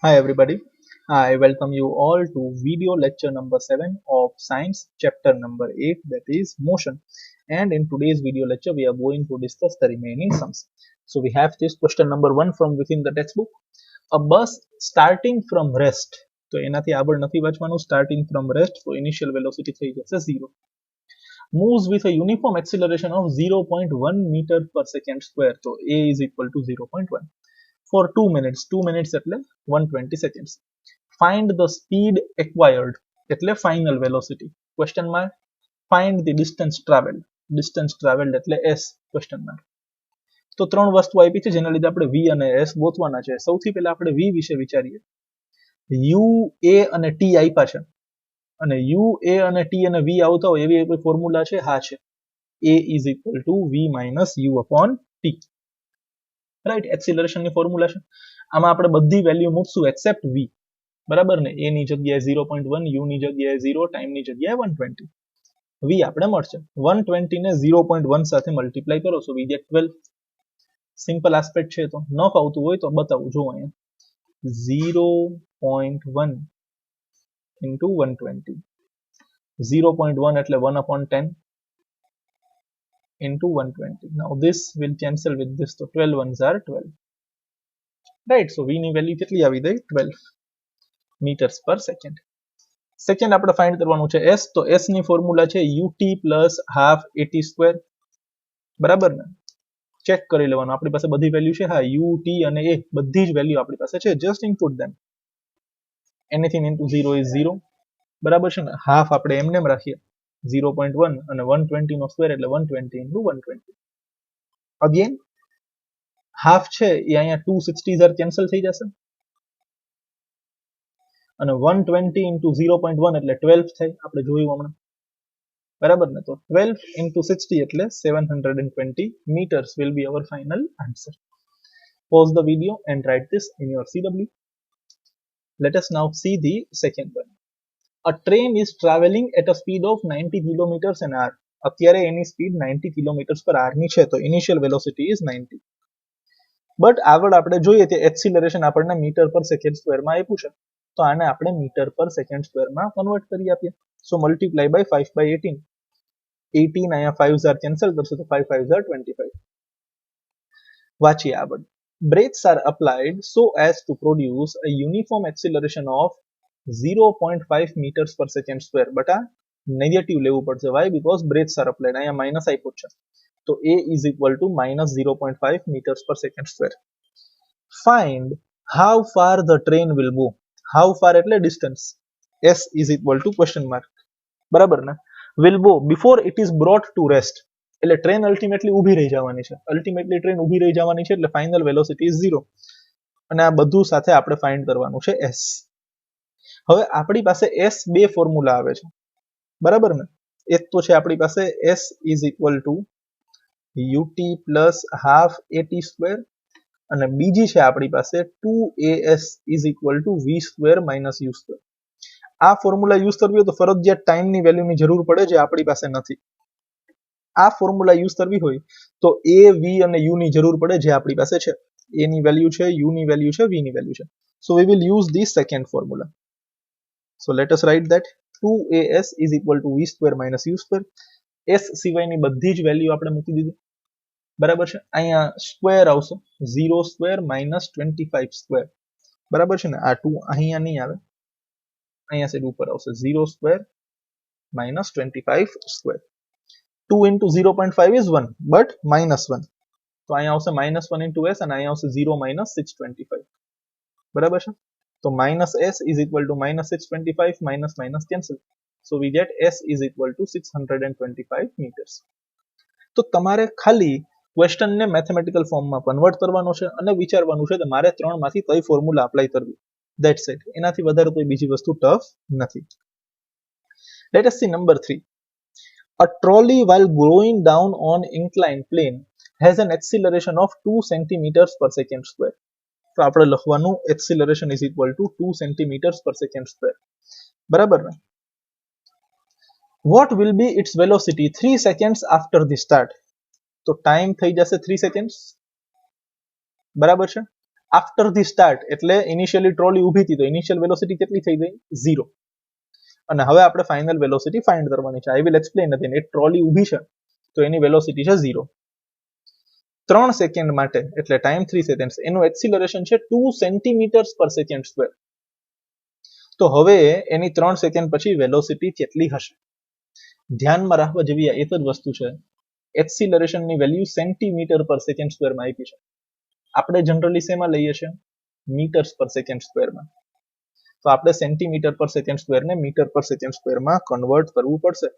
Hi everybody, I welcome you all to video lecture number 7 of science chapter number 8, that is motion. And in today's video lecture we are going to discuss the remaining sums. So we have this question number 1 from within the textbook. A bus starting from rest, તો એનાથી આગળ નથી વાંચવાનું, starting from rest, so initial velocity થઈ જશે 0, moves with a uniform acceleration of 0.1 meter per second square, so a is equal to 0.1 for 2 minutes. 2 minutes એટલે 120 seconds. Find the speed acquired એટલે final velocity. Question mark. Find the distance traveled. Distance traveled એટલે s question mark. તો ત્રણ વસ્તુ આપી છે જેના લીધે આપણે v અને s ગોતવાના છે. સૌથી પહેલા આપણે v વિશે વિચારીએ. u a અને t આપ્યા છે અને u a અને t અને v આવતા હોય એવી કોઈ ફોર્મ્યુલા છે? હા છે. a is equal to v minus u upon t. Right, acceleration ની ફોર્મ્યુલા છે. આમાં આપણે બધી વેલ્યુ મૂકશું એક્સેપ્ટ v, બરાબર ને? a ની જગ્યાએ 0.1, u ની જગ્યાએ 0, ટાઈમ ની જગ્યાએ 120. v આપણે મળશે 120 ને 0.1 સાથે મલ્ટીપ્લાય કરો so we get 12. Simple aspect છે, તો ન ફાવતું હોય તો બતાવું. જો અહીંયા 0.1 into 120, 0.1 એટલે 1 upon 10 into 120. Now this will cancel with this, so 12 ones are 12. Right, so v ની વેલ્યુ કેટલી આવી ગઈ? 12 meters per second. સેકન્ડ આપણે ફાઇન્ડ કરવાનું છે s, તો s ની ફોર્મ્યુલા છે ut plus half at square, બરાબર ને? ચેક કરી લેવાનું, આપણી પાસે બધી વેલ્યુ છે. હા, ut અને a બધી જ વેલ્યુ આપણી પાસે છે. Just input them. Anything into 0 is 0, બરાબર છે ને? હાફ આપણે એમને એમ રાખીએ 0.1 અને 120 નો સ્ક્વેર એટલે 120 into 120. અગેન હાફ છે એ અહીંયા 260 કેન્સલ થઈ જશે અને 120 into 0.1 એટલે 12 થાય, આપણે જોયું હમણાં, બરાબર ને? તો 12 into 60 એટલે 720 meters will be our final answer. Pause the video and write this in your CW. Let us now see the second one. A train is traveling at a speed of 90 kilometers an hour. અત્યારે એની speed 90 kilometre પર R ની છે, તો initial velocity is 90. But આગળ આપણે જોઈએ કે acceleration આપણને મીટર પર સેકન્ડ સ્ક્વેરમાં આપ્યું છે, તો આને આપણે મીટર પર સેકન્ડ સ્ક્વેરમાં કન્વર્ટ કરી આપીએ. સો મલ્ટીપ્લાય બાય 5/18. 18 અહીંયા 5s કેન્સલ કરશે તો 5 5s 25. વાંચીએ આગળ. Brakes are applied so as to produce a uniform acceleration of 0.5 meters per second square. But આ નેગેટિવ લેવું પડશે. Why? Because brakes are applied. અહીંયા માઇનસ આપ્યું છે, તો a is equal to minus 0.5 meters per second square. Find how far the train will go. How far એટલે distance. s is equal to question mark, બરાબર ને? will go before it is brought to rest. એટલે train ultimately ઊભી રહી જવાની છે. Ultimately train ઊભી રહી જવાની છે એટલે ફાઇનલ વેલોસિટી ઇઝ 0. અને આ બધું સાથે આપણે ફાઇન્ડ કરવાનું છે s. હવે આપણી પાસે s બે ફોર્મ્યુલા આવે છે, બરાબર ને? એક તો છે આપણી પાસે s is equal to ut plus half at square અને બીજી છે આપણી પાસે 2as is equal to v square minus u square. આ ફોર્મ્યુલા યુઝ કરવી હોય તો ફરજિયાત ટાઈમની વેલ્યુની જરૂર પડે, જે આપણી પાસે નથી. આ ફોર્મ્યુલા યુઝ કરવી હોય તો a v અને u ની જરૂર પડે, જે આપણી પાસે છે. a ની વેલ્યુ છે, u ની વેલ્યુ છે, v ની વેલ્યુ છે. સો we will use the second formula. So let us write that 2as is equal to v square minus u square. s સિવાયની બધી જ વેલ્યુ આપણે મૂકી દીધી, બરાબર છે? અહીંયા સ્ક્વેર આવશે 0 સ્ક્વેર minus 25 સ્ક્વેર, બરાબર છે ને? આ 2 અહીંયા નહીં આવે, અહીંયા સાઈડ ઉપર આવશે 0 square minus 25 square. 2 into 0.5 is 1, but minus 1. તો અહીંયા આવશે minus 1 into s અને અહીંયા આવશે 0 minus 625, બરાબર છે? તો minus s is equal to minus 625, minus minus cancel. So we get s is equal to 625 meters. તો તમારે ખાલી ક્વેશ્ચનને મેથેમેટિકલ ફોર્મમાં કન્વર્ટ કરવાનો છે અને વિચારવાનું છે કે મારે ત્રણમાંથી કઈ ફોર્મ્યુલા અપ્લાય કરવી. That's it. એનાથી વધારે કોઈ બીજી વસ્તુ ટફ નથી. Let S C number 3. A trolley while going down on inclined plane has an acceleration of 2 centimeters per second square. તો આપણે લખવાનું acceleration is equal to 2 centimeters per second square, બરાબર ને? What will be its velocity 3 seconds after the start? તો time થઈ જશે 3 seconds, બરાબર છે? આફ્ટર ધી સ્ટાર્ટ એટલે ઇનિશિયલી ટ્રોલી ઊભી હતી તો ઇનિશિયલ વેલોસિટી કેટલી થઈ ગઈ 0. અને હવે આપણે ફાઇનલ વેલોસિટી ફાઇન્ડ કરવાની છે. I will explain again. એક ટ્રોલી ઊભી છે તો એની વેલોસિટી છે 0. 3 સેકન્ડ માટે એટલે ટાઈમ 3 સેકન્ડ એનું એક્સિલરેશન છે 2 સેન્ટીમીટર્સ પર સેકન્ડ સ્ક્વેર. તો હવે એની 3 સેકન્ડ પછી વેલોસિટી કેટલી હશે? ધ્યાનમાં રાખવા જેવી આ એક જ વસ્તુ છે. એક્સિલરેશનની વેલ્યુ સેન્ટીમીટર પર સેકન્ડ સ્ક્વેરમાં આપી છે. આપણે જનરલી શેમાં લઈએ છીએ? મીટર્સ પર સેકન્ડ સ્ક્વેરમાં. તો આપણે સેન્ટીમીટર પર સેકન્ડ સ્ક્વેરને મીટર પર સેકન્ડ સ્ક્વેરમાં કન્વર્ટ કરવું પડશે.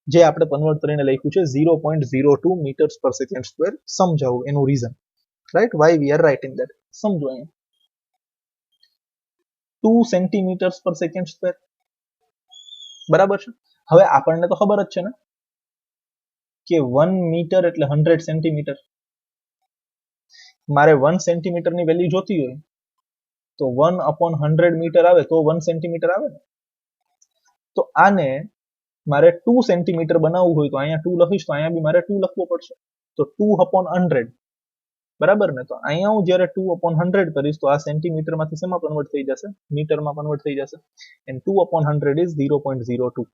જે આપણે કન્વર્ટ કરીને લખ્યું છે 0.02 મીટર્સ પર સેકન્ડ સ્ક્વેર. સમજાવું એનું reason, right, why we are writing that. સમજો અહીંયા 2 સેન્ટીમીટર્સ પર સેકન્ડ સ્ક્વેર, બરાબર છે. હવે આપણને તો ખબર જ છે ને કે 1 મીટર એટલે 100 સેન્ટીમીટર. મારે 1 સેન્ટીમીટરની વેલ્યુ જોતી હોય તો 1/100 મીટર આવે તો 1 સેન્ટીમીટર આવે ને. તો આને મારે 2 સેન્ટીમીટર બનાવવું હોય તો અહીંયા 2 લખીશ તો અહીંયા બી મારે 2 લખવો પડશે. તો 2/100, બરાબર ને. તો અહીંયા હું જ્યારે 2/100 કરીશ તો આ સેન્ટીમીટરમાંથી શેમાં કન્વર્ટ થઈ જશે? મીટરમાં કન્વર્ટ થઈ જશે. And 2/100 is 0.02,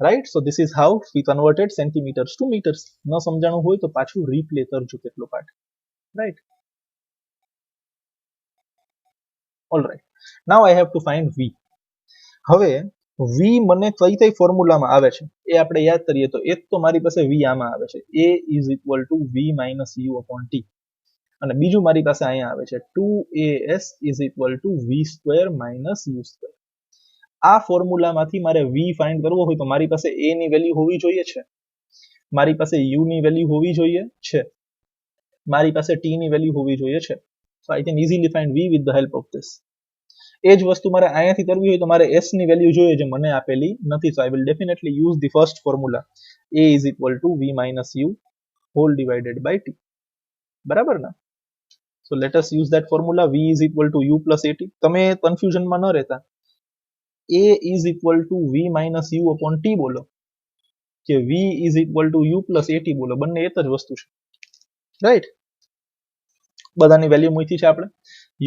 right. So this is how we converted centimeters to meters. ન સમજાણું હોય તો પાછું રીપ્લે કરજો કેટલો part, right. Alright, now I have to find v. હવે v મને કઈ કઈ ફોર્મ્યુલામાં આવે છે એ આપણે યાદ કરીએ તો એક તો મારી પાસે v આમાં આવે છે, a is equal two v minus u upon t. અને બીજું મારી પાસે અહીંયા આવે છે 2as is equal two v square minus u square. આ ફોર્મ્યુલામાંથી મારે v ફાઇન્ડ કરવો હોય તો મારી પાસે a ની વેલ્યુ હોવી જોઈએ છે, મારી પાસે u ની વેલ્યુ હોવી જોઈએ છે, મારી પાસે t ની વેલ્યુ હોવી જોઈએ છે. So I can easily find v with the help of this. એ જ વસ્તુ મારે અહીંયાથી કરવી હોય તો મારે s ની વેલ્યુ જોઈએ જે મને આપેલી નથી. So I will definitely use the first formula, a is equal to v minus u whole divided by t. બરાબર ને? So let us use that formula. v is equal to u plus at. તમે કન્ફ્યુઝનમાં ન રહેતા. a is equal to v minus u upon t બોલો કે v is equal to u plus at બોલો, બંને એક જ વસ્તુ છે, રાઈટ. બધાની વેલ્યુ મૂકી છે આપણે.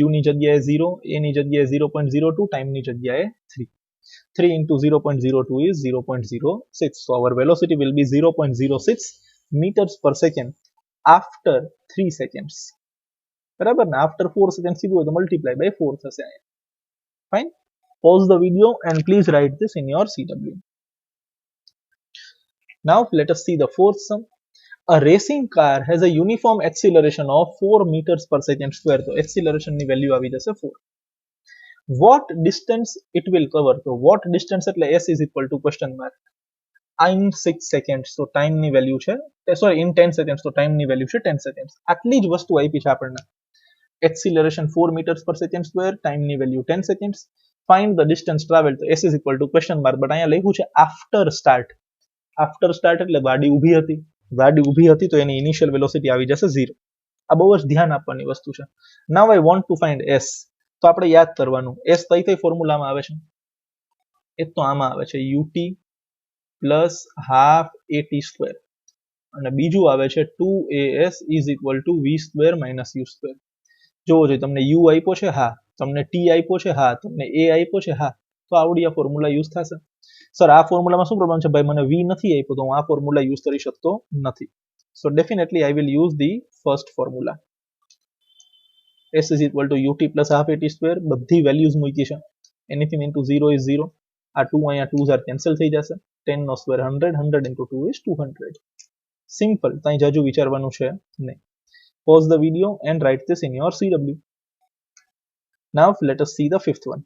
u ની જગ્યાએ 0, a ની જગ્યાએ 0.02, ટાઈમ ની જગ્યાએ 3. 3 into 0.02 is 0.06. So our velocity will be 0.06 meters per second after 3 seconds. બરાબર ને? after 4 seconds કીધું હોય તો multiply by 4 થશે અહીંયા. Fine. Pause the video and please write this in your CW. Now let us see the fourth sum. A racing car has a uniform acceleration of 4 meters per second square. So acceleration ની value આવી જશે 4. What distance it will cover? So what distance એટલે s is equal to question mark in 6 seconds. So time ની value છે, sorry, in 10 seconds. તો time ની value છે 10 seconds. આટલી જ વસ્તુ આપી છે આપણને. Acceleration 4 meters per second square, time ની value 10 seconds. Find the distance traveled. તો s is equal to question mark, but અહીંયા લખ્યું છે after start. After start એટલે ગાડી ઊભી હતી. ગાડી ઊભી હતી તો એની ઇનિશિયલ વેલોસિટી આવી જશે 0. આ બહુ જ ધ્યાન આપવાની વસ્તુ છે. Now I want to find s. તો આપણે યાદ કરવાનું s કઈ કઈ ફોર્મ્યુલામાં આવે છે? એક તો આમાં આવે છે ut plus half at square અને બીજું આવે છે 2as is equal two v square minus u square. જોવો જોઈએ તમને u આપ્યો છે, હા. તમને t આપ્યો છે, હા. તમને a આપ્યો છે, હા. તો આવડી આ ફોર્મ્યુલા યુઝ થશે. સર આ ફોર્મ્યુલામાં શું પ્રોબ્લેમ છે? ભાઈ મને v નથી આપ્યો તો હું આ ફોર્મ્યુલા યુઝ કરી શકતો નથી. સો definitely I will use the first formula. s is equal to ut plus half at square. બધી વેલ્યુઝ મૂકી છે. anything into 0 is 0. આ 2 અહીંયા 2s are કેન્સલ થઈ જશે. 10 નો સ્ક્વેર 100, 100 into 2 is 200. સિમ્પલ, ત્યાં જાજુ વિચારવાનું છે નહીં. Pause the video and write this in your CW. Now let us see the fifth one.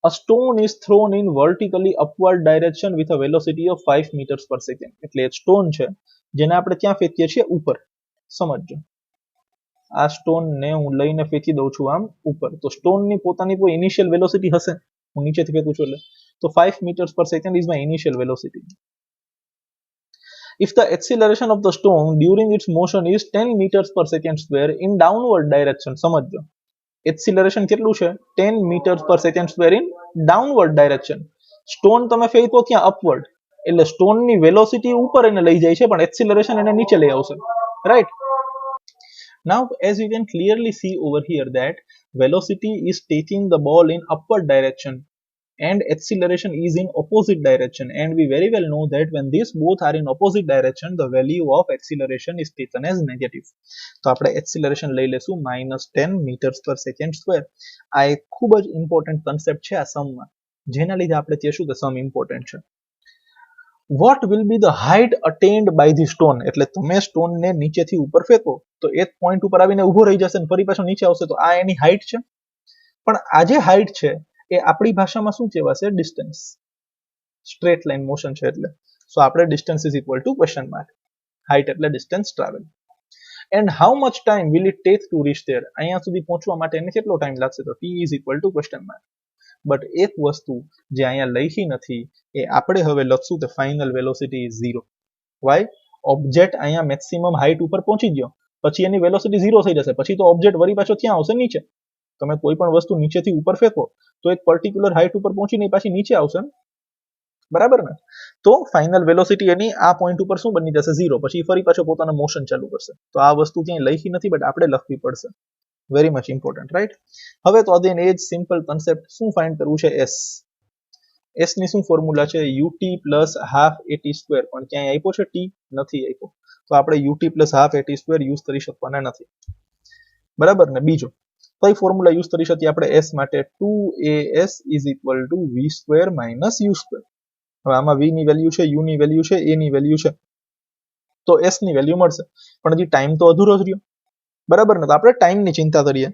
A stone is thrown in vertically upward direction with a velocity of 5 meters per second. એટલે એક stone છે જેને આપણે ક્યાં ફેંકીએ છીએ? ઉપર. સમજો, આ સ્ટોન ને હું લઈને ફેંકી દઉં છું આમ ઉપર. તો સ્ટોન ની પોતાની કોઈ ઇનિશિયલ વેલોસિટી હશે. હું નીચેથી ફેંકું છું એટલે તો 5 meters per second is my initial velocity. If the acceleration of the stone during its motion is 10 meters per second square in downward direction, સમજો એક્સિલરેશન કેટલું છે? 10 meters per second square in downward direction. Stone તમે ફેંકો ક્યાં? Upward. એટલે સ્ટોનની velocity ઉપર એને લઈ જાય છે પણ એક્સિલરેશન એને નીચે લઈ આવશે, right. Now, as you can clearly see over here that velocity is taking the ball in upward direction and acceleration is in opposite direction, and we very well know that when these both are in opposite direction the value of acceleration is taken as negative. તો આપણે acceleration લઈ લેશું -10 meters per second square. આ એક ખૂબ જ important concept છે આ સમમાં, જેના લીધે આપણે કહેશું કે સમ ઇમ્પોર્ટન્ટ છે. What will be the height attained by the stone? એટલે તમે સ્ટોન ને નીચેથી ઉપર ફેંકો તો એક પોઈન્ટ ઉપર આવીને ઊભો રહી જશે અને ફરી પાછો નીચે આવશે, તો આ એની હાઈટ છે. પણ આ જે હાઈટ છે એ આપણી ભાષામાં શું કહેવાશે? ડિસ્ટન્સ. સ્ટ્રેટ લાઈન મોશન છે એટલે. સો આપણે distance is equal to question mark. Height એટલે distance travel. And how much time will it take to reach there? અહીંયા સુધી પહોંચવા માટે એને કેટલો ટાઈમ લાગશે? તો T is equal to question mark. But એક વસ્તુ જે અહીંયા લખી નથી એ આપણે હવે લખશું કે final velocity is 0. Why? Object અહીંયા મેક્સિમમ હાઈટ ઉપર પહોંચી ગયો પછી એની વેલોસિટી 0 થઈ જશે, પછી તો ઓબ્જેક્ટ વળી પાછો ક્યાં આવશે? નીચે. તમે કોઈ પણ વસ્તુ નીચેથી ઉપર ફેંકો તો એક પર્ટિક્યુલર હાઈટ ઉપર પહોંચીને પાછી નીચે આવશે, બરાબર ને? તો ફાઇનલ વેલોસિટી એની આ પોઈન્ટ ઉપર શું બની જશે? 0. પછી ફરી પાછો પોતાનું મોશન ચાલુ કરશે. તો આ વસ્તુ ક્યાંય લખી નથી બટ આપણે લખવી પડશે. Very much important, right? હવે તો અગેન એ જ સિમ્પલ કન્સેપ્ટ, શું ફાઇન્ડ કરવું છે? એસ. એસ ની શું ફોર્મ્યુલા છે? U t plus half a t square. પણ ક્યાંય આપ્યો છે? ટી નથી આપ્યો, તો આપણે u t plus half a t square use કરી શકવાના નથી, બરાબર ને? બીજો કઈ ફોર્મ્યુલા યુઝ કરી શકીએ આપણે એસ માટે? 2as is equal to v square minus u square. હવે આમાં વી ની વેલ્યુ છે, યુ ની વેલ્યુ છે, એ ની વેલ્યુ છે, તો એસ ની વેલ્યુ મળશે. પણ હજી ટાઈમ તો અધૂરો જ રહ્યો, બરાબર ને? તો આપણે ટાઈમ ની ચિંતા કરીએ.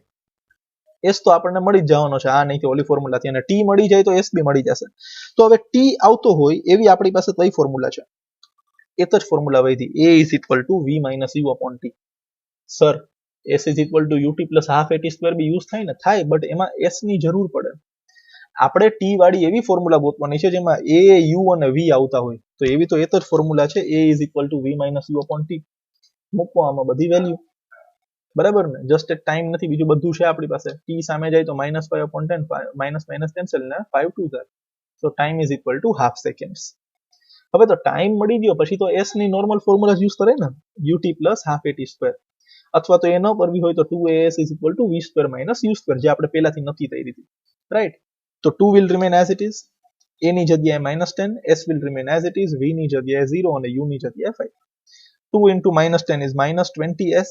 એસ તો આપણને મળી જ જવાનો છે, આ નહીં કે ઓલી ફોર્મ્યુલાથી. અને ટી મળી જાય તો એસ બી મળી જશે. તો હવે ટી આવતો હોય એવી આપણી પાસે કઈ ફોર્મ્યુલા છે? એક જ ફોર્મ્યુલા વધી, a is equal to v minus u upon t. Sir, s is equal to u t plus half a t square બી યુઝ થાય ને? થાય, બટ એમાં એસ ની જરૂર પડે. આપણે ટી વાળી એવી ફોર્મ્યુલા ગોતવાની છે જેમાં એ, યુ અને વી આવતા હોય. તો એવી તો એક જ ફોર્મ્યુલા છે, a is equal to v minus u upon t. મૂકો આમાં બધી વેલ્યુ, બરાબર ને? જસ્ટ એક ટાઈમ નથી, બીજું બધું છે આપણી પાસે. ટી સામે જાય તો -5/10, માઇનસ માઇનસ કેન્સલ ને 5 2 થાય. So time is equal to half seconds. હવે તો ટાઈમ મળી ગયો પછી તો એસ ની નોર્મલ ફોર્મ્યુલા યુઝ કરે ને, u t plus half a t square. અથવા તો એ ન કરવી હોય તો 2as is equal to v square minus u square, જે આપણે પહેલાથી નક્કી થઈ હતી, રાઈટ? તો 2 will remain as it is, a ની જગ્યાએ -10, s will remain as it is, v ની જગ્યાએ 0 અને યુ ની જગ્યાએ 5. 2 into -10 is -20s,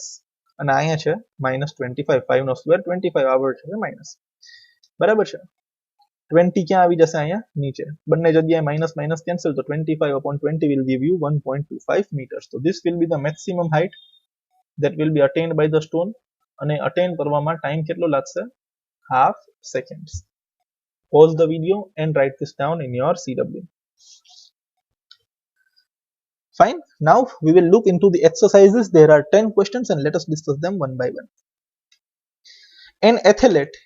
અને અહીંયા છે -25. 5 નો સ્ક્વેર 25 આવર છે માઇનસ, બરાબર છે? 20 ક્યાં આવી જશે? અહીંયા નીચે. બંને જગ્યાએ માઇનસ માઇનસ કેન્સલ, તો 25/20 will give you 1.25 meters. So this will be the maximum height that will be attained by the stone. અને અટેન કરવામાં ટાઈમ કેટલો લાગશે? Half seconds. Pause the video and write this down in your CW. Fine. Now we will look into the exercises. There are 10 questions and let us discuss them one by one. An athlete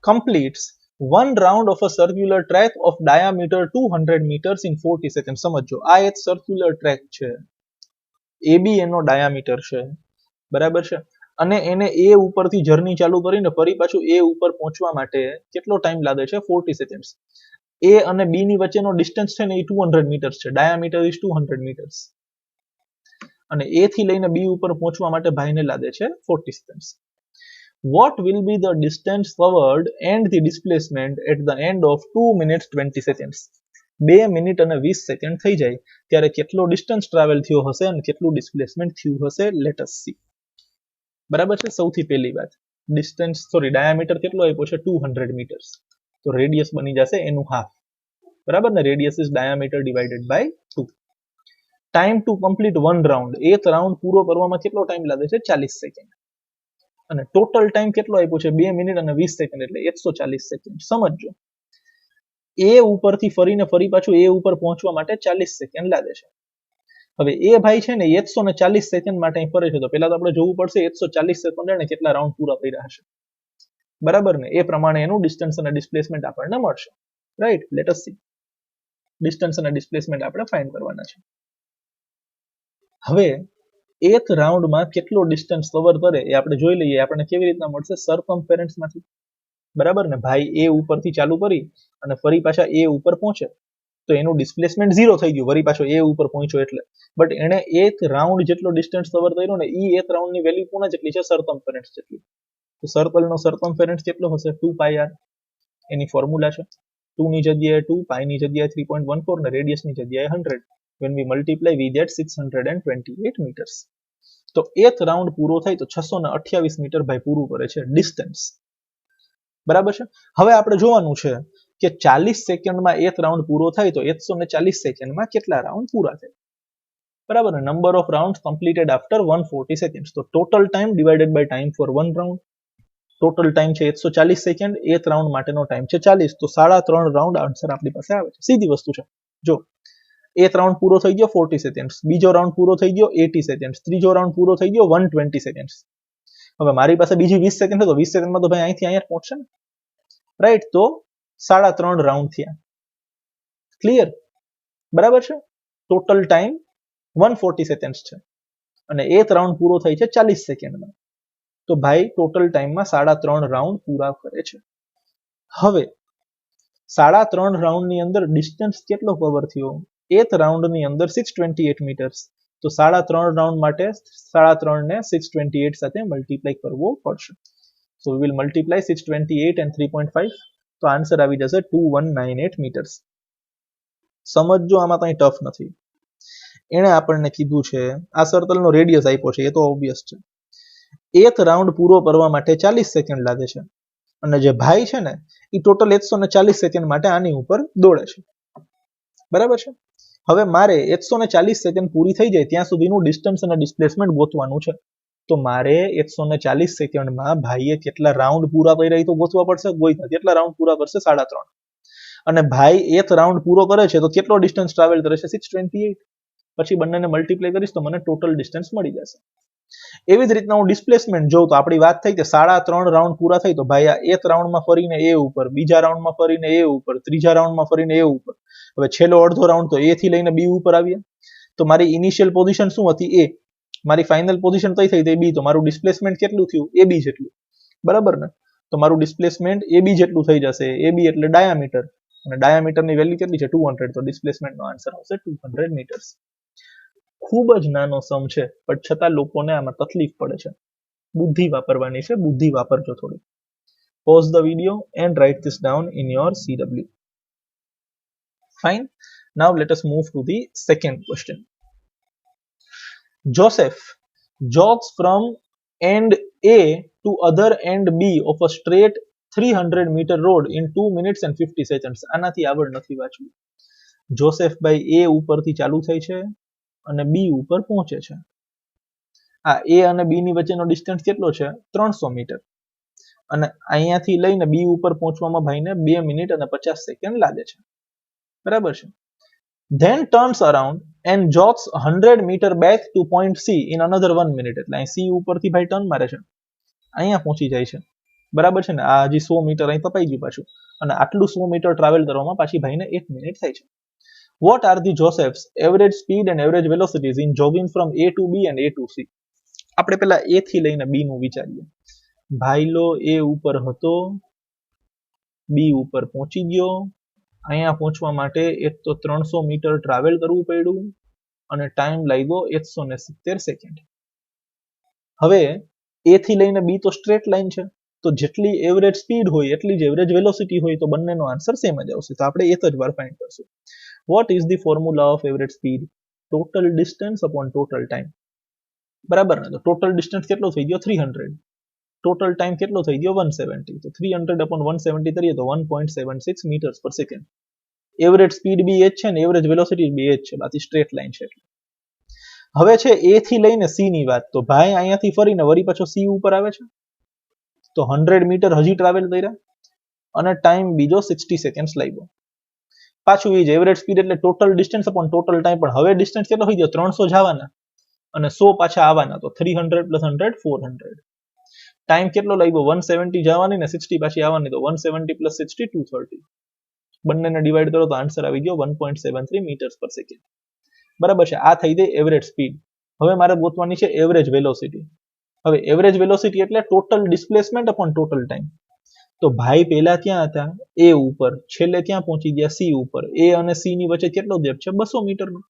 completes one round of a circular track of diameter 200 meters in 40 seconds. સમજો, આ એક circular track છે, એ બી એનો diameter છે, બરાબર છે? અને એને એ ઉપરથી જર્ની ચાલુ કરીને ફરી પાછું એ ઉપર પહોંચવા માટે કેટલો ટાઈમ લાગે છે? 40 સેકન્ડ્સ. એ અને બી ની વચ્ચેનો ડિસ્ટન્સ છે ને એ 200 મીટર્સ છે. Diameter is 200 metres. અને એ થી લઈને બી ઉપર પહોંચવા માટે ભાઈને લાગે છે 40 seconds. What will be the distance covered and the displacement at the end of 2 minutes 20 seconds? 2 minute અને 20 સેકન્ડ થઈ જાય ત્યારે કેટલો ડિસ્ટન્સ ટ્રાવેલ થયો હશે અને કેટલું ડિસ્પ્લેસમેન્ટ થયું હશે? Let S C. બરાબર છે? સૌથી પહેલી વાત, ડિસ્ટન્સ ડાયામીટર કેટલો આપ્યો છે? 200 મીટર્સ. તો રેડિયસ બની જશે એનું હાફ, બરાબર ને? Radius is diameter divided by 2. Time to complete one round, એક રાઉન્ડ પૂરો કરવામાં કેટલો ટાઈમ લાગે છે? 40 સેકન્ડ. અને ટોટલ ટાઈમ કેટલો આપ્યો છે? 2 મિનિટ અને 20 સેકન્ડ, એટલે 140 સેકન્ડ. સમજો, એ ઉપરથી ફરીને ફરી પાછું એ ઉપર પહોંચવા માટે 40 સેકન્ડ લાગે છે. હવે એ ભાઈ છે ને 140 સેકન્ડ માટે ફરે છે, તો પહેલા તો આપણે જોવું પડશે 140 સેકન્ડ એને કેટલા રાઉન્ડ પૂરા કર્યા હશે, બરાબર ને? એ પ્રમાણે એનું ડિસ્ટન્સ અને ડિસ્પ્લેસમેન્ટ આપણને મળશે, right? Let S C. Distance અને ડિસ્પ્લેસમેન્ટ આપણે ફાઇન્ડ કરવાના છે. હવે એક રાઉન્ડમાં કેટલો ડિસ્ટન્સ કવર કરે એ આપણે જોઈ લઈએ. આપણને કેવી રીતના મળશે? સરકમફેરન્સ માંથી, બરાબર ને? ભાઈ એ ઉપરથી ચાલુ કરી અને ફરી પાછા એ ઉપર પહોંચે તો એનું ડિસ્પ્લેસમેન્ટ 0 થઈ ગયું, વળી પાછો એ ઉપર પહોંચ્યો એટલે. બટ એને એક રાઉન્ડ જેટલો ડિસ્ટન્સ કવર કર્યો ને, એ એક રાઉન્ડની વેલ્યુ કોના જેટલી છે? સર્કમફરન્સ જેટલી. તો સર્કલનો સર્કમફરન્સ કેટલો હશે? 2πr. એની ફોર્મ્યુલા છે 2 ની જગ્યાએ 2, પાઈ ની જગ્યાએ 3.14 ને રેડિયસની જગ્યાએ 100. when we multiply we get 628 meters. તો એક રાઉન્ડ પૂરો થાય તો 628 મીટર ભાઈ પૂરું કરે છે ડિસ્ટન્સ. બરાબર છે. હવે આપણે જોવાનું છે કે 40 સેકન્ડમાં એક રાઉન્ડ પૂરો થાય તો 140 સેકન્ડમાં કેટલા રાઉન્ડ પૂરા થાય? બરાબર ને? Number of round completed after 140 second. તો total time divided by time for one round. Total time છે 140 સેકન્ડ, એક રાઉન્ડ માટેનો ટાઈમ છે 40, તો 3.5 રાઉન્ડ આન્સર આપણી પાસે આવે છે. સીધી વસ્તુ છે. જો એક રાઉન્ડ પૂરો થઈ ગયો 40 સેકન્ડ, બીજો રાઉન્ડ પૂરો થઈ ગયો 80 સેકન્ડ, ત્રીજો રાઉન્ડ પૂરો થઈ ગયો 120 સેકન્ડ. હવે મારી પાસે બીજી 20 સેકન્ડ છે, તો 20 સેકન્ડમાં તો ભાઈ અહીંથી અહીંયા પહોંચશે ને, રાઈટ? તો 3.5 રાઉન્ડ થયા. ક્લિયર? બરાબર છે. ટોટલ ટાઈમ 140 સેકન્ડ છે અને એક રાઉન્ડ પૂરો થાય છે 40 સેકન્ડમાં. તો ભાઈ ટોટલ ટાઈમમાં 3.5 રાઉન્ડ પૂરા કરે છે. હવે 3.5 રાઉન્ડની અંદર ડિસ્ટન્સ કેટલો કવર થયો? એક રાઉન્ડની અંદર 628 મીટર્સ. તો 3.5 રાઉન્ડ માટે 3.5 ને 628 સાથે મલ્ટીપ્લાય કરવો પડશે. સો વી વિલ મલ્ટીપ્લાય 628 and 3.5. તો આન્સર આવી જશે 2198 મીટર્સ. સમજજો, આમાં કંઈ ટફ નથી. એણે આપણને કીધું છે આ સર્કલનો રેડિયસ આપ્યો છે, એ તો ઓબ્વિયસ છે. એક રાઉન્ડ પૂરો કરવા માટે 40 સેકન્ડ લાગે છે અને જે ભાઈ છે ને એ ટોટલ 140 સેકન્ડ માટે આની ઉપર દોડે છે. બરાબર છે. હવે મારે 140 સેકન્ડ પૂરી થઈ જાય ત્યાં સુધીનું ડિસ્ટન્સ અને ડિસ્પ્લેસમેન્ટ ગોતવાનું છે. તો મારે 140 સેકન્ડમાં ભાઈએ કેટલા રાઉન્ડ પૂરા કર્યા એ તો ગોતવા પડશે. કેટલા રાઉન્ડ પૂરા કરશે? 3.5. અને ભાઈ એક રાઉન્ડ પૂરો કરે છે તો કેટલો ડિસ્ટન્સ ટ્રાવેલ કરે છે? 628. પછી બંનેને મલ્ટીપ્લાય કરીશ તો મને ટોટલ ડિસ્ટન્સ મળી જશે. એવી જ રીતના હું ડિસ્પ્લેસમેન્ટ જોઉં તો આપણી વાત થઈ કે 3.5 રાઉન્ડ પૂરા થઈ તો ભાઈ આ એક રાઉન્ડમાં ફરીને એ ઉપર, બીજા રાઉન્ડમાં ફરીને એ ઉપર, ત્રીજા રાઉન્ડમાં ફરીને એ ઉપર. હવે છેલ્લો અડધો રાઉન્ડ તો એ થી લઈને બી ઉપર આવ્યા. તો મારી ઇનિશિયલ પોઝિશન શું હતી? એ. મારી ફાઇનલ પોઝિશન કઈ થઈ? બી. તો મારું ડિસ્પ્લેસમેન્ટ કેટલું થયું? એ બી જેટલું. બરાબર ને? તો મારું ડિસ્પ્લેસમેન્ટ એ બી જેટલું થઈ જશે. એ બી એટલે ડાયામીટર, અને ડાયામીટરની વેલ્યુ કેટલી છે? 200. તો ડિસ્પ્લેસમેન્ટનો આન્સર આવશે 200 મીટર્સ. ખૂબ જ નાનો સમ છે, પણ છતાં લોકોને આમાં તકલીફ પડે છે. બુદ્ધિ વાપરવાની છે, બુદ્ધિ વાપરજો થોડી. Pause the video and write this down in your CW. Fine. Now let us move to the second question. Joseph jogs from end A to other end B of a straight 300-meter road in 2 minutes and 50 seconds. આનાથી આગળ નથી વાંચવું. Joseph ભાઈ A ઉપરથી ચાલુ થાય છે અને B ઉપર પહોંચે છે. આ A અને B ની વચ્ચેનો ડિસ્ટન્સ કેટલો છે? 300 મીટર. અને અહીંયાથી લઈને B ઉપર પહોંચવામાં ભાઈને 2 મિનિટ અને 50 સેકન્ડ લાગે છે. બરાબર છે. Then turns around and jogs 100 meter back to point C in another 1 minute. એટલે અહીં C ઉપરથી ભાઈ ટર્ન મારે છે, અહીંયા પહોંચી જાય છે. બરાબર છે ને? આ હજી 100 મીટર અહીં તપાઈ ગયું પાછું, અને આટલું 100 મીટર ટ્રાવેલ કરવામાં પાછી ભાઈને 1 મિનિટ થાય છે. What are the Joseph's average speed and average velocities in jogging from A to B and A to C? આપણે પેલા A થી લઈને B નું વિચારીએ. ભાઈલો A ઉપર હતો, B ઉપર પહોંચી ગયો. અહીંયા પહોંચવા માટે એક તો 300 મીટર ટ્રાવેલ કરવું પડ્યું અને ટાઈમ લાગ્યો 170 સેકન્ડ. હવે A થી લઈને B તો સ્ટ્રેટ લાઈન છે, તો જેટલી એવરેજ સ્પીડ હોય એટલી જ એવરેજ વેલોસિટી હોય, તો બંનેનો આન્સર સેમ જ આવશે. તો આપણે એક જ વાર ફાઇન્ડ કરશું. What is the formula of average speed? Total distance upon total time. બરાબર ને? તો ટોટલ ડિસ્ટન્સ કેટલો થઈ ગયો? 300. ટોટલ ટાઈમ કેટલો થઈ ગયો? 170. તો 300 upon 170 કરીએ તો 1.76 મીટર્સ પર સેકન્ડ. એવરેજ સ્પીડ બી એ જ છે ને એવરેજ વેલોસિટી બી એ જ છે, બાકી સ્ટ્રેટ લાઈન છે. હવે છે A થી લઈને C ની વાત. તો ભાઈ અહીંયાથી ફરીને વળી પાછો C ઉપર આવે છે, તો 100 મીટર હજી ટ્રાવેલ કર્યા અને ટાઈમ બીજો 60 સેકન્ડ લાગ્યો. પાછું એ જ એવરેજ સ્પીડ એટલે total distance upon total time. પણ હવે ડિસ્ટન્સ કેટલો થઈ ગયો? 300 જવાના અને 100 પાછા આવવાના, તો 300 + 100 400. ટાઈમ કેટલો લાગ્યો? 170 જવાની ને 60 પાછી આવવાની, તો 170 + 60 230. બંનેને ડિવાઈડ કરો તો આન્સર આવી ગયો 1.73 મીટર્સ પર સેકન્ડ. બરાબર છે? આ થઈ ગઈ એવરેજ સ્પીડ. હવે મારે ગોતવાની છે એવરેજ વેલોસિટી. હવે એવરેજ વેલોસિટી એટલે total displacement upon total time. તો ભાઈ પહેલા ત્યાં હતા એ ઉપર, છેલ્લે ત્યાં પહોંચી ગયા સી ઉપર. એ અને સી ની વચ્ચે કેટલો ગેપ છે? 200 મીટરનો.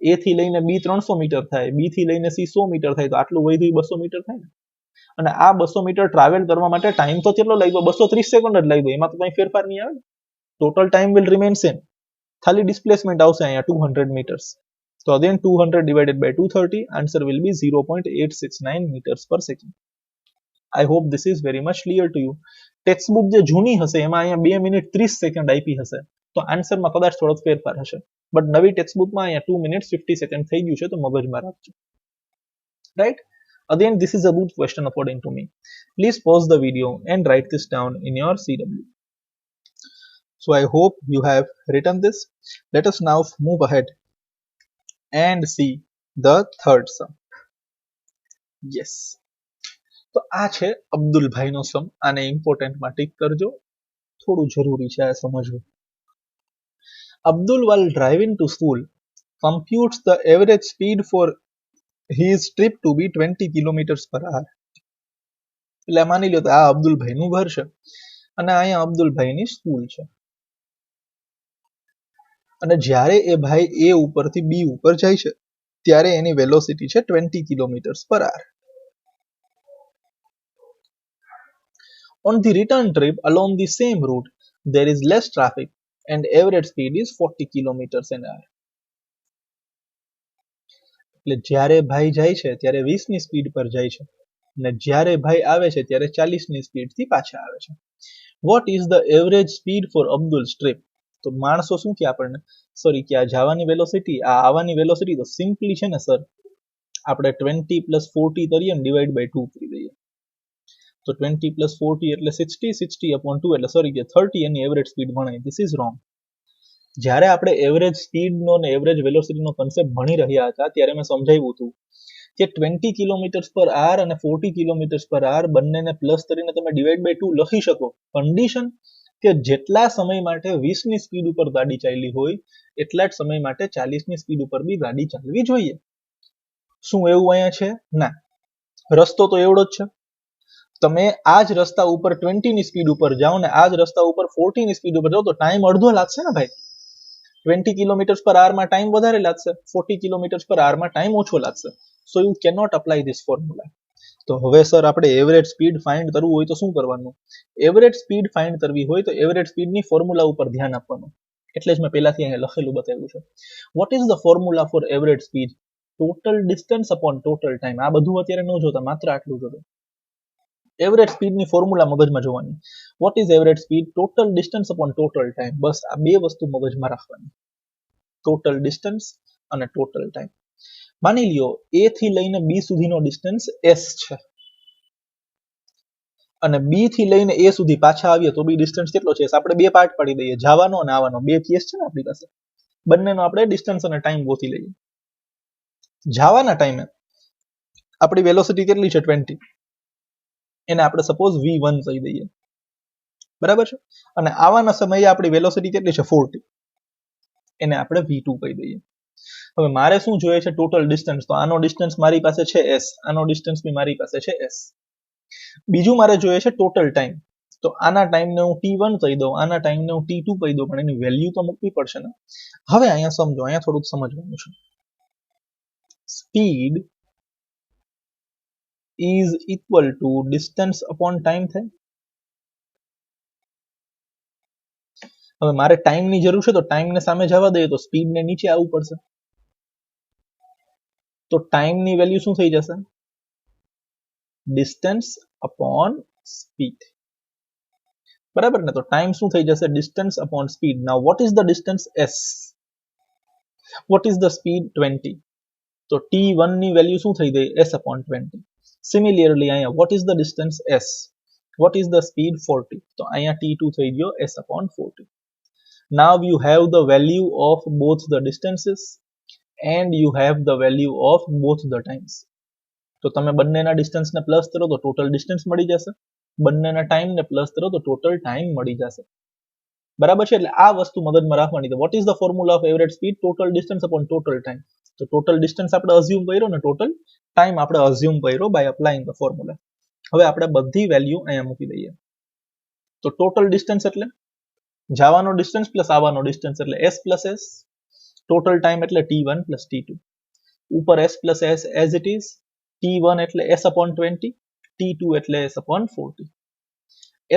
એ થી લઈને બી 300 મીટર થાય, બી થી લઈને સી 100 મીટર થાય, તો આટલું વધ્યું 200 મીટર થાય ને. અને આ 200 મીટર ટ્રાવેલ કરવા માટે ટાઈમ તો કેટલો લાગ્યો? 230 સેકન્ડ જ લાગ્યો. એમાં તો કંઈ ફેરફાર નહીં આવે. Total time will remain same. ખાલી ડિસ્પ્લેસમેન્ટ આવશે અહીંયા 200 metres. So again 200 divided by 230, answer will be 0.869 meters per second. I hope this is very much clear to you. Textbook જે જૂની હશે એમાં અહીંયા 2 મિનિટ 30 સેકન્ડ આપી હશે, તો આન્સરમાં કદાચ થોડો ફેરફાર હશે. બટ નવી ટેક્સ્ટબુકમાં અહીંયા 2 મિનિટ 50 સેકન્ડ થઈ ગયું છે, તો મગજમાં રાખજો. Right? Again, this is a good question according to me. Please pause the video and write this down in your CW. So I hope you have written this. Let us now move ahead and see the third sum. Yes. તો આ છે અબ્દુલભાઈનો સમ. આને ઇમ્પોર્ટન્ટમાં tick કરજો, થોડું જરૂરી છે આ સમજવું. Abdul, while driving to school, computes the average speed for his trip to be 20 kilometers per hour. એટલે માની લો આ અબ્દુલભાઈનું ઘર છે અને અહીંયા અબ્દુલભાઈની સ્કૂલ છે. અને જ્યારે એ ભાઈ એ ઉપરથી બી ઉપર જાય છે ત્યારે એની વેલોસિટી છે 20 કિલોમીટર્સ પર R. On the return trip along the same route, there is less traffic and average speed is 40 kilometers an hour. એટલે જ્યારે ભાઈ જાય છે ત્યારે 20 ની સ્પીડ પર જાય છે અને જ્યારે ભાઈ આવે છે ત્યારે 40 ની સ્પીડથી પાછા આવે છે. What is the average speed for Abdul's trip? તો માણસો શું કે આપણને, સોરી, કે આ જવાની વેલોસિટી, આ આવવાની વેલોસિટી તો સિમ્પલી છે ને સર, આપણે 20 + 40 કરીએ ને ડિવાઈડ બાય 2 કરી દઈએ. તો 20 + 40 એટલે 60, 60/2 એટલે સોરી કે 30 એની એવરેજ સ્પીડ ગણાય. This is wrong. જ્યારે આપણે એવરેજ સ્પીડનો ને એવરેજ વેલોસિટીનો કન્સેપ્ટ ભણી રહ્યા હતા ત્યારે મેં સમજાવ્યું હતું કે 20 કિલોમીટર્સ પર આર અને 40 કિલોમીટર્સ પર આર બંનેને પ્લસ કરીને તમે ડિવાઈડ બાય 2 લખી શકો. કન્ડિશન કે જેટલા સમય માટે 20 ની સ્પીડ ઉપર ગાડી ચાલી હોય એટલા જ સમય માટે 40 ની સ્પીડ ઉપર બી ગાડી ચાલવી જોઈએ. શું એવું અહીંયા છે? ના. રસ્તો તો એવડો જ છે. તમે આ જ રસ્તા ઉપર 20 ની સ્પીડ ઉપર જાઓ ને આ જ રસ્તા ઉપર 40 ની સ્પીડ ઉપર જાઓ તો ટાઈમ અડધો લાગશે ને ભાઈ. 20 કિલોમીટર્સ પર આરમાં ટાઈમ વધારે લાગશે, 40 કિલોમીટર્સ પર આરમાં ટાઈમ ઓછો લાગશે. So you cannot apply this formula. તો હવે સર આપણે એવરેજ સ્પીડ ફાઇન્ડ કરવું હોય તો શું કરવાનું? એવરેજ સ્પીડ ફાઇન્ડ કરવી હોય તો એવરેજ સ્પીડની ફોર્મ્યુલા ઉપર ધ્યાન આપવાનું. એટલે જ મેં પહેલાથી અહીંયા લખેલું બતાવ્યું છે. What is the formula for average speed? Total distance upon total time. આ બધું અત્યારે ન જોતા, માત્ર આટલું જોતો. એવરેજ સ્પીડની ફોર્મ્યુલા મગજમાં જોવાની. What is average speed? Total distance upon total time. બસ આ બે વસ્તુ મગજમાં રાખવાની. ટોટલ ડિસ્ટન્સ અને ટોટલ ટાઈમ. માની લ્યો એ થી લઈને બી સુધીનો ડિસ્ટન્સ એસ છે અને બી થી લઈને એ સુધી પાછા આવીએ તો બી ડિસ્ટન્સ કેટલો છે? આપણે બે પાર્ટ પાડી દઈએ, જવાનો અને આવવાનો. બે કેસ છે ને આપણી પાસે, બંનેનો આપણે ડિસ્ટન્સ અને ટાઈમ ગોતી લઈએ. જવાના ટાઈમે આપણી વેલોસિટી કેટલી છે? 20. એને આપણે સપોઝ v1 કહી દઈએ, બરાબર છે. અને આવવાના સમયે આપણી વેલોસિટી કેટલી છે? 40. એને આપણે v2 કહી દઈએ. હવે મારે શું જોઈએ છે? Total distance. તો આનો ડિસ્ટન્સ મારી પાસે છે s, આનો ડિસ્ટન્સ બી મારી પાસે છે s. બીજું મારે જોઈએ છે ટોટલ ટાઈમ. તો આના ટાઈમને હું t1 કહી દઉં, આના ટાઈમને હું t2 કહી દઉં, પણ એની વેલ્યુ તો મૂકવી પડશે ને. હવે અહીંયા સમજો, અહીંયા થોડુંક સમજવાનું છે. Speed is equal to distance upon time થાય. હવે મારે ટાઈમની જરૂર છે તો ટાઈમને સામે જવા દઈએ તો સ્પીડને નીચે આવવું પડશે. તો ટાઈમની વેલ્યુ શું થઈ જશે? Distance upon speed. બરાબર ને? તો ટાઈમ શું થઈ જશે? Distance upon speed. Now vote is the distance? s. Vote is the speed? 20. તો t1 ની વેલ્યુ શું થઈ ગઈ? s upon 20. સિમિલરલી અહીંયા vote is the distance? s. Vote is the speed? 40. તો અહીંયા t2 થઈ ગયો s upon 40. Now you have the value of both the distances and you have the value of both the times. તો તમે બંનેના ડિસ્ટન્સને plus કરો તો total distance મળી જશે, બંનેના ટાઈમને પ્લસ કરો તો ટોટલ ટાઈમ મળી જશે. બરાબર છે? એટલે આ વસ્તુ મગજમાં રાખવાની છે. What is the formula of average speed? Total distance upon total time. તો ટોટલ ડિસ્ટન્સ આપણે અઝ્યુમ કર્યો ને ટોટલ ટાઈમ આપણે અઝ્યુમ કર્યો બાય અપ્લાઇંગ ધ ફોર્મ્યુલા. હવે આપણે બધી વેલ્યુ અહીંયા મૂકી દઈએ. તો ટોટલ ડિસ્ટન્સ એટલે જવાનો ડિસ્ટન્સ પ્લસ આવવાનો ડિસ્ટન્સ એટલે s plus s, total time એટલે t1 પ્લસ t2, ઉપર s plus s as it is, t1 એટલે s અપોન 20, t2 એટલે s upon 40,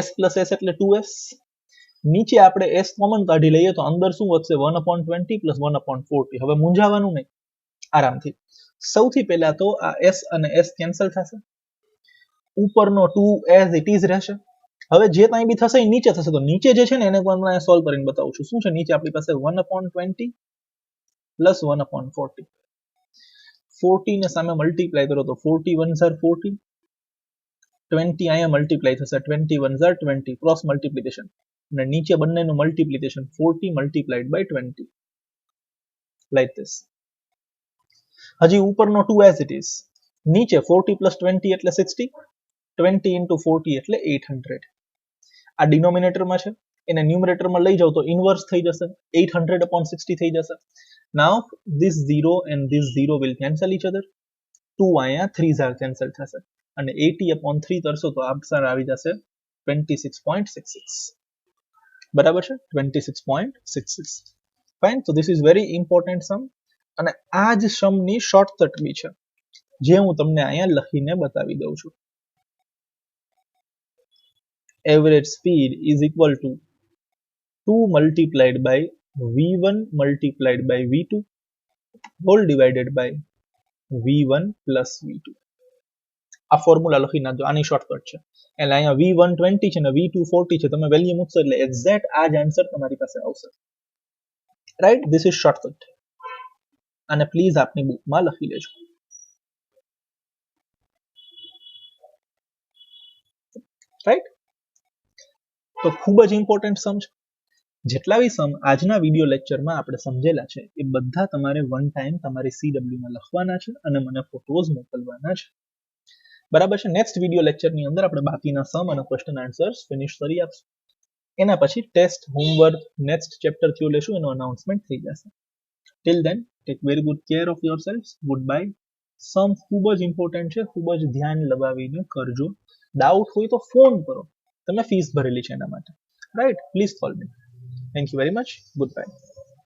s plus s એટલે 2s, નીચે આપણે s કોમન કાઢી લઈએ તો અંદર શું વધશે 1 અપોન 20 પ્લસ 1 અપોન 40. હવે મૂંઝાવાનું નહીં, આરામથી. સૌથી પહેલા તો આ s અને s કેન્સલ થશે, ઉપરનો 2 એઝ ઇટ ઇઝ રહેશે. હવે જે કાંઈ બી થશે એ નીચે થશે, તો નીચે જે છે ને એને હું સોલ્વ કરીને બતાવું છું. શું છે નીચે આપણી પાસે 1 અપોન 20 પ્લસ 1 અપોન 40, 40 ને સામે મલ્ટીપ્લાય કરો તો 40 1 ઝાર 40, 20 અહીંયા મલ્ટીપ્લાય થશે, 20 1 ઝાર 20, ક્રોસ મલ્ટીપ્લિકેશન, અને નીચે બંનેનું multiplication 40 multiplied by 20, like this. હજી ઉપરનો 2 એઝ ઇટ ઇઝ, નીચે 40 પ્લસ 20 એટલે 60, 20 ઇન્ટુ 40 એટલે 800. આ ડિનોમિનેટરમાં છે, એને ન્યુમરેટરમાં લઈ જાવ તો ઇન્વર્સ થઈ જશે, 800 upon 60 થઈ જશે. Now this 0 and this 0 will cancel each other, 2 અહીંયા 3 ઝાર કેન્સલ થશે, અને 80 upon 3 કરશો તો આન્સર આવી જશે 26.66. બરાબર છે, 26.66. ફાઇન. તો ધીસ ઇઝ વેરી ઇમ્પોર્ટન્ટ સમ, અને આ જ સમની શોર્ટકટ બી છે જે હું તમને અહીંયા લખીને બતાવી દઉં છું. Average speed is equal to 2 multiplied by v1 multiplied by v2 whole divided by v1 plus v2. આ ફોર્મ્યુલા લખી નાખજો, આની શોર્ટકટ છે. એટલે અહીંયા v1 20 છે ને v2 40 છે, તમે વેલ્યુ મૂકશો એટલે એક્ઝેક્ટ આ જ આન્સર તમારી પાસે આવશે. રાઈટ, ધીસ ઇઝ શોર્ટકટ, અને પ્લીઝ આપની બુકમાં લખી લેજો. રાઈટ, તો ખૂબ જ ઇમ્પોર્ટન્ટ સમ છે. જેટલા બી સમ આજના વિડીયો લેક્ચરમાં આપણે સમજેલા છે એ બધા તમારે વન ટાઈમ તમારી CW માં લખવાના છે અને મને ફોટોઝ મોકલવાના છે. બરાબર છે. નેક્સ્ટ વિડીયો લેક્ચરની અંદર આપણે બાકીના સમ અને ક્વેશ્ચન આન્સર્સ ફિનિશ કરી આપશું. એના પછી ટેસ્ટ, હોમવર્ક, નેક્સ્ટ ચેપ્ટર થયું લેશું, એનું અનાઉન્સમેન્ટ થઈ જશે. Till then take very good care of yourself. Goodbye. સમ ખૂબ જ ઇમ્પોર્ટન્ટ છે, ખૂબ જ ધ્યાન લગાવીને કરજો. ડાઉટ હોય તો ફોન કરો, તમે ફીસ ભરેલી છે એના માટે. Right, please call me. Thank you very much. Goodbye.